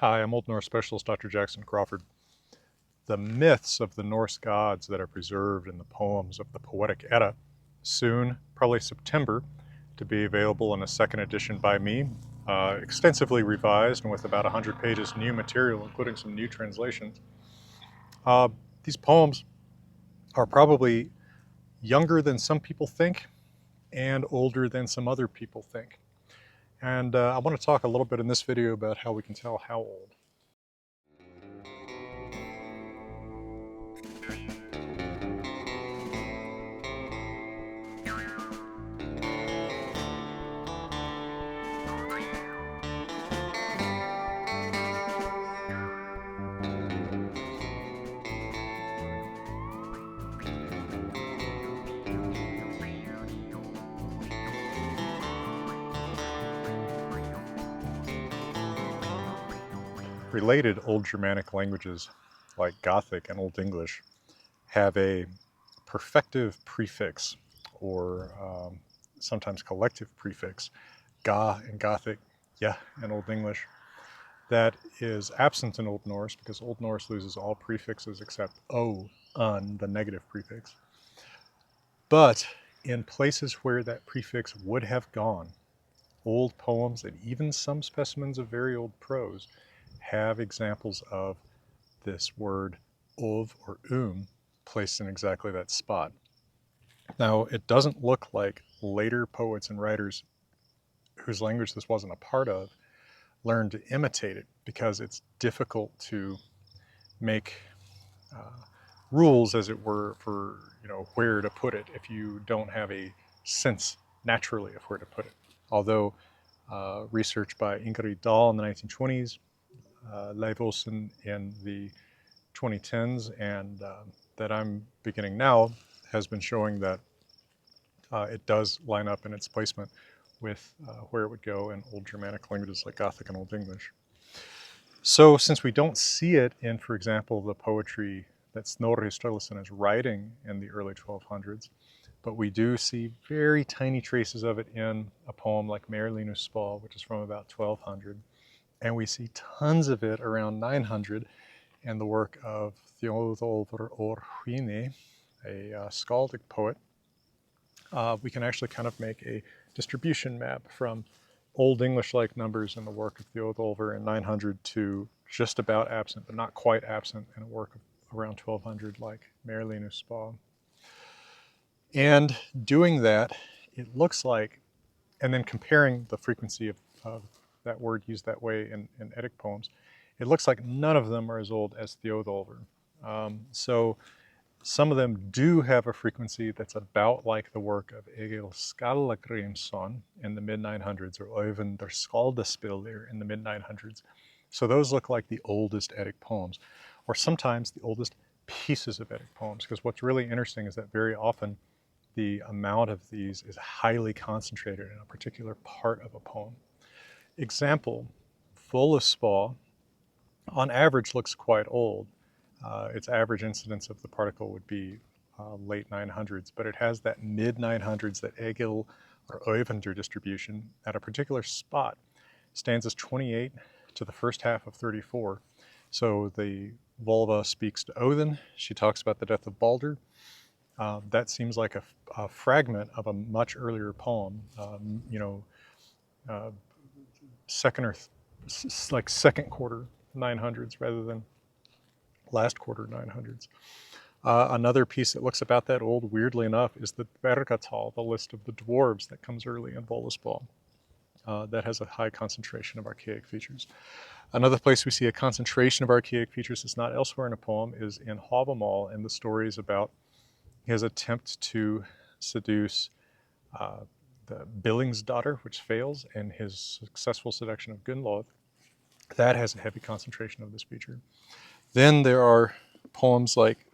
Hi, I'm Old Norse Specialist Dr. Jackson Crawford. The myths of the Norse gods that are preserved in the poems of the Poetic Edda, soon, probably September, to be available in a second edition by me, extensively revised and with about 100 pages new material, including some new translations. These poems are probably younger than some people think and older than some other people think. And I want to talk a little bit in this video about how we can tell how old. Related Old Germanic languages like Gothic and Old English have a perfective prefix or sometimes collective prefix, ga in Gothic, yeah in Old English, that is absent in Old Norse because Old Norse loses all prefixes except o, un, the negative prefix. But in places where that prefix would have gone, old poems and even some specimens of very old prose have examples of this word ov or placed in exactly that spot. Now, it doesn't look like later poets and writers whose language this wasn't a part of learned to imitate it because it's difficult to make rules, as it were, for where to put it if you don't have a sense naturally of where to put it. Although research by Ingrid Dahl in the 1920s, Leif Olsen in the 2010s, and that I'm beginning now has been showing that it does line up in its placement with where it would go in Old Germanic languages like Gothic and Old English. So since we don't see it in, for example, the poetry that Snorri Sturluson is writing in the early 1200s, but we do see very tiny traces of it in a poem like Merlinus Spal, which is from about 1200, and we see tons of it around 900 in the work of Theodolfr or Huine, a skaldic poet. We can actually kind of make a distribution map from Old English-like numbers in the work of Theodolfr in 900 to just about absent, but not quite absent in a work of around 1200 like Merlinus Spal. And doing that, it looks like, and then comparing the frequency of that word used that way in Eddic poems, it looks like none of them are as old as Theodolfr. So some of them do have a frequency that's about like the work of Egil Skallagrimsson in the mid-900s, or Oyvind Skaldespillir in the mid-900s. So those look like the oldest Eddic poems, or sometimes the oldest pieces of Eddic poems, because what's really interesting is that very often the amount of these is highly concentrated in a particular part of a poem. Example, Völuspá on average looks quite old. Its average incidence of the particle would be late 900s, but it has that mid-900s, that Egil or Oyvinder distribution at a particular spot. Stanzas 28 to the first half of 34. So the Volva speaks to Odin. She talks about the death of Balder. That seems like a fragment of a much earlier poem, second quarter 900s rather than last quarter 900s. Another piece that looks about that old, weirdly enough, is the Bergatal, the list of the dwarves that comes early in Völuspá. That has a high concentration of archaic features. Another place we see a concentration of archaic features that's not elsewhere in a poem is in Havamal, and the stories about his attempt to seduce the Billing's daughter, which fails, and his successful seduction of Gunnlod. That has a heavy concentration of this feature. Then there are poems like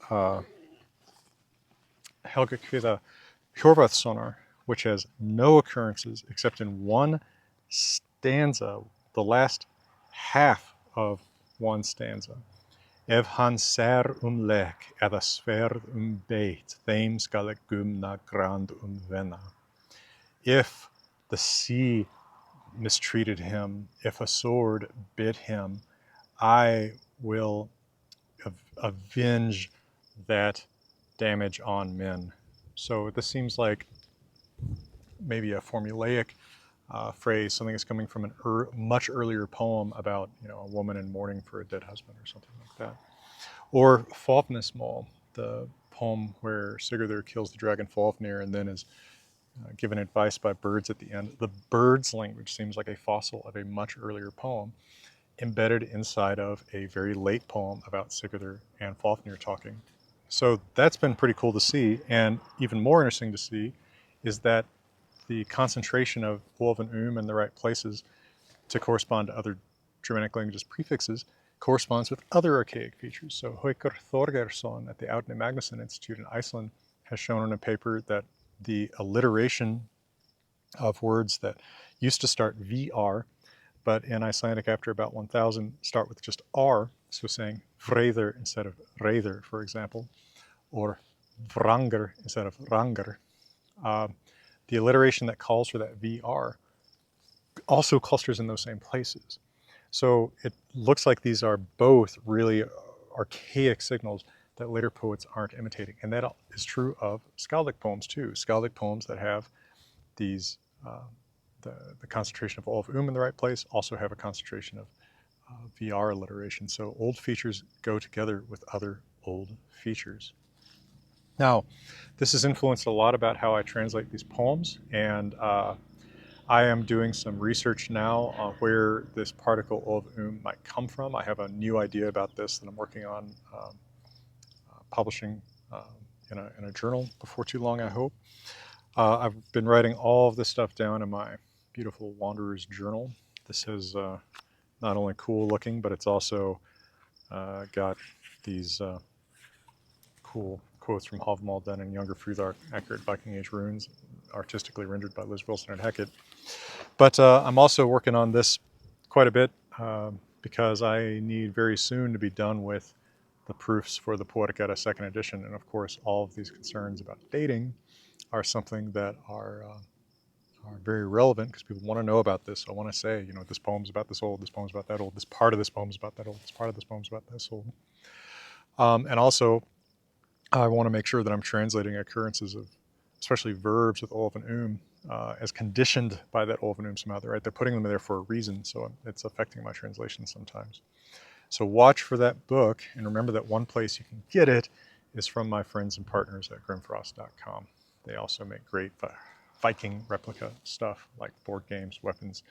Helga Kviða Hjörvarssonar, which has no occurrences except in one stanza, the last half of one stanza. Ef hann ser lek eða sverð beit, þeim skal gumna grand venna. If the sea mistreated him, if a sword bit him, I will avenge that damage on men. So this seems like maybe a formulaic phrase, something that's coming from a much earlier poem about, a woman in mourning for a dead husband or something like that. Or Fafnismal, the poem where Sigurður kills the dragon Fafnir and then is given advice by birds at the end. The bird's language seems like a fossil of a much earlier poem embedded inside of a very late poem about Sigurður and Fafnir talking. So that's been pretty cool to see, and even more interesting to see is that the concentration of ov and in the right places to correspond to other Germanic languages prefixes corresponds with other archaic features. So Haukur Þorgeirsson at the Árni Magnússon Institute in Iceland has shown in a paper that the alliteration of words that used to start VR, but in Icelandic after about 1000 start with just R, so saying Freyður instead of Reyður, for example, or Vrangr instead of Rangr. The alliteration that calls for that VR also clusters in those same places. So it looks like these are both really archaic signals that later poets aren't imitating. And that is true of skaldic poems too. Skaldic poems that have these, the concentration of ov in the right place also have a concentration of VR alliteration. So old features go together with other old features. Now, this has influenced a lot about how I translate these poems, and I am doing some research now on where this particle ov might come from. I have a new idea about this that I'm working on publishing in a journal before too long, I hope. I've been writing all of this stuff down in my beautiful Wanderer's Journal. This is not only cool looking, but it's also got these cool quotes from Hávamál and Younger Frúðar, accurate Viking Age runes, artistically rendered by Liz Wilson and Hackett. But I'm also working on this quite a bit because I need very soon to be done with the proofs for the Poetic Edda second edition. And of course, all of these concerns about dating are something that are very relevant because people want to know about this. So I want to say, this poem's about this old, this poem's about that old, this part of this poem's about that old, this part of this poem's about this old. And also, I want to make sure that I'm translating occurrences of, especially verbs with ov and as conditioned by that ov and somehow. Right? They're putting them there for a reason, so it's affecting my translation sometimes. So watch for that book, and remember that one place you can get it is from my friends and partners at grimfrost.com. They also make great Viking replica stuff like board games, weapons,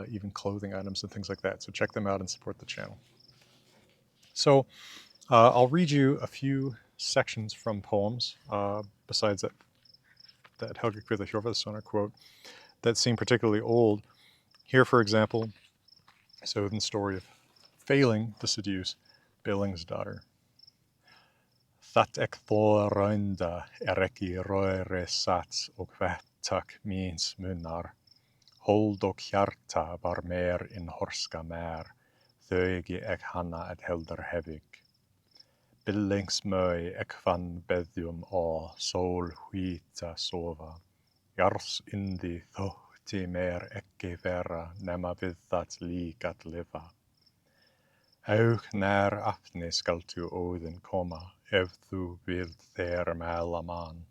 even clothing items and things like that. So check them out and support the channel. So I'll read you a few sections from poems, besides that Helga Kvirða Hjörvarðssonar quote, that seem particularly old. Here, for example, is Odin's story of failing to seduce Billing's daughter. That ek þorrænda ekki röre sats og vettak míns munnar. Hold og hjarta var mer in horska mer, þaugi ek hana et helder hevig. Billingsmøy ek fann beðjum á sól hvita sofa. Jars indi þótti mer ekki vera nema við það lík at lifa. Auk nær afni skal tu Óðinn koma, ef þú vilt þér mæla mann.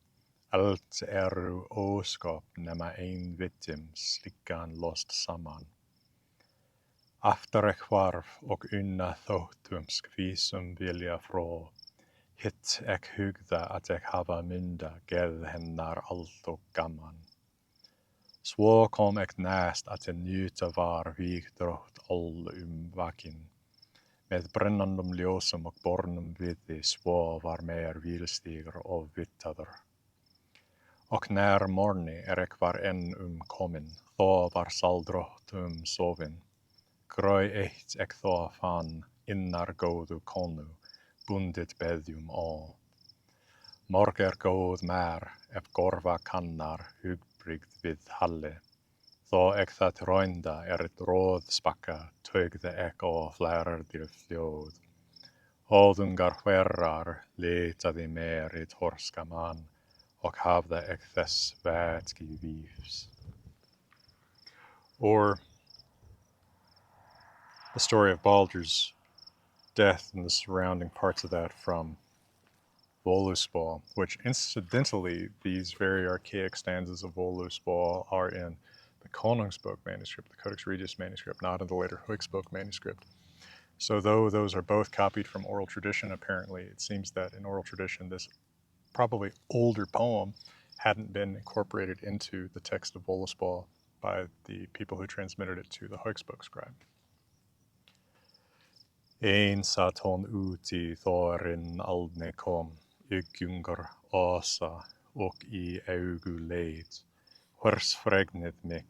Allt óskap nema ein vitjum slíkan lost saman. Aftar ek hvarf og unna þóttum skvísum vilja frá. Hitt ek hugða at ek hafa mynda gerð hennar allt og gaman. Svo kom ek næst at ég njuta var vígdrótt all vakin. Með brennandum ljósum og bornum viði svo var meir vílstígur og vittaður. Og nær morgni ek var enn komin, þó var saldrótt sofin. Grøy eitt ek þó fann innar góðu konu, bundit beðjum á. Morg góð mer, ef gorfa kannar hugbrygd við halli. Þó ek það rænda róðspakka, taugði ek á flærdir fljóð. Hóðungar hverrar litaði mer í torska mann, og hafði ek þess vætski vífs. or the story of Baldur's death and the surrounding parts of that from Völuspá, which incidentally, these very archaic stanzas of Völuspá are in the Konungsbók manuscript, the Codex Regius manuscript, not in the later Högsbók manuscript. So though those are both copied from oral tradition, apparently it seems that in oral tradition this probably older poem hadn't been incorporated into the text of Völuspá by the people who transmitted it to the Högsbók scribe. Ein satt hon uti thorin aldne kom, yggungar asa och I augu leit. Hvers fregnið mig,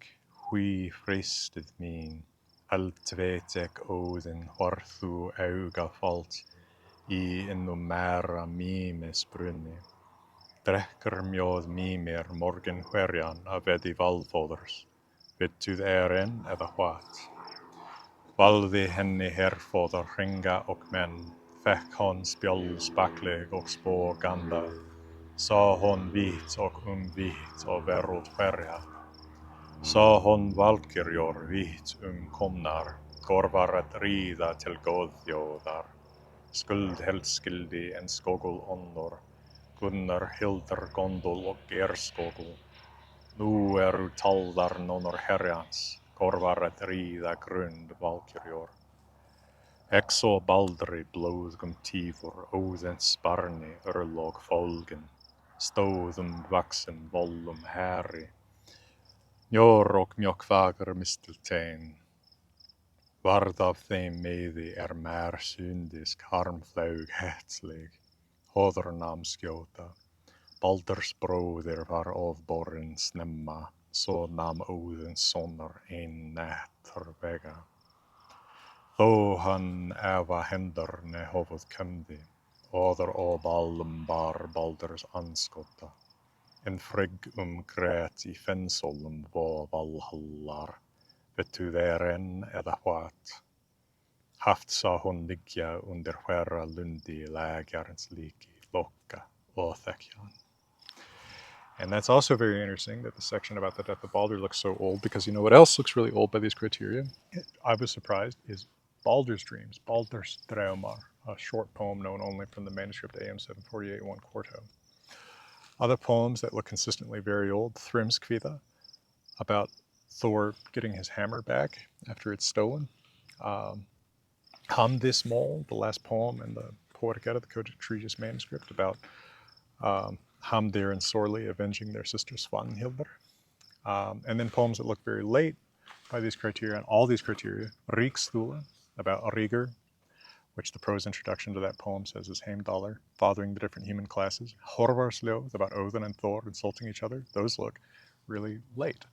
hví fristið mín, allt veit ek óðin hvar þú auga falt, I innum mera mímis brunni. Drekkar mjóð mímir morgun hverjan af veði valfóðurs, vittuð en eða what? Valði henni herfóðar hringa og menn, fekk hon spjöll spakleg og spó ganda, sá hon vitt og vitt og veröld hverja. Sá hon valkyrjor vitt komnar, korvar att rida till góðþjóðar, skuldhelskildi en skogul onnor, Gunnar hildar gondol og skogul. Nú taldar nonor herjans, korvar att rida grund valkyrjor. Exo baldri blóðgum tífur, óðins barni örlog fólgin, stóðum vaksin vollum herri. Njór og mjókvagar mistiltein. Varð af þeim meiði mer syndisk harmflaug hetslig, hóðurnam skjóta. Baldurs bróðir var ofborinn snemma, svo nam Óðins sonar ein nættur vega. Þó hann eva hendurne höfuð kemdi, óður ballum bar Baldurs anskota. En frigg grät I fensolum vó valhallar, vittuð en eða what? Haft sá hon liggja under hverra lundi lägarens liki, lokka og þekkjan. And that's also very interesting that the section about the death of Baldur looks so old, because you know what else looks really old by these criteria? I was surprised, is Baldur's Dreams, Baldur's Draumar, a short poem known only from the manuscript AM 748 1 quarto. Other poems that look consistently very old, Thrimskvida, about Thor getting his hammer back after it's stolen. Hamdismol, the last poem in the Poetic Edda, the Codex Regius manuscript, about Hamdir and Sorli avenging their sister Svanhildr. And then poems that look very late by these criteria, and all these criteria, Ríkstula, about Rígur, which the prose introduction to that poem says is Heimdallr, fathering the different human classes. Horvarsljóð, about Odin and Thor insulting each other. Those look really late.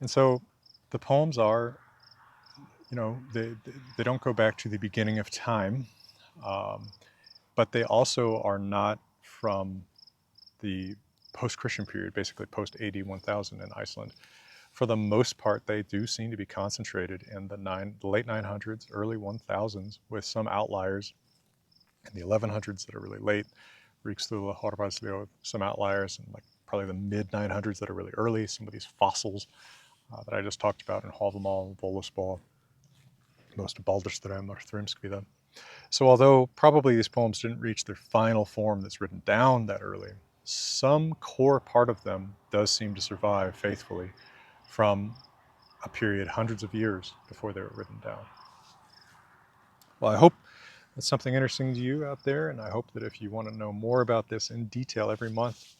And so the poems are, you know, they don't go back to the beginning of time, but they also are not from the post-Christian period, basically post-AD 1000 in Iceland. For the most part, they do seem to be concentrated in the late 900s, early 1000s, with some outliers in the 1100s that are really late, Ríkstula, Horvarsljóð, some outliers in like probably the mid-900s that are really early, some of these fossils that I just talked about in Hávamál, Völuspá, most of Baldur's Draumar, Thrimskvida. So although probably these poems didn't reach their final form that's written down that early, some core part of them does seem to survive faithfully from a period hundreds of years before they were written down. Well, I hope that's something interesting to you out there, and I hope that if you want to know more about this in detail every month,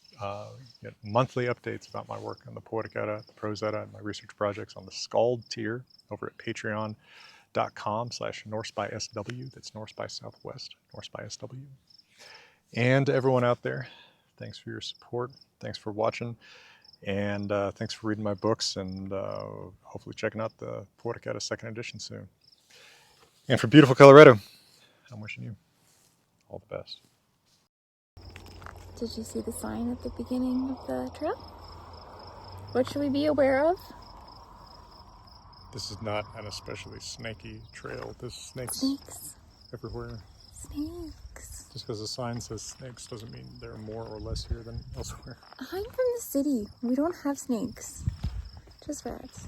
get monthly updates about my work on the Poetic Edda, the Prose Edda, and my research projects on the Skald tier over at patreon.com/NorseBySW. That's Norse by Southwest, Norse by SW. And to everyone out there, thanks for your support. Thanks for watching. And thanks for reading my books, and hopefully checking out the Poetic Edda 2nd edition soon. And for beautiful Colorado, I'm wishing you all the best. Did you see the sign at the beginning of the trail? What should we be aware of? This is not an especially snaky trail. There's snakes everywhere. Snakes. Just because the sign says snakes doesn't mean there are more or less here than elsewhere. I'm from the city. We don't have snakes. Just rats.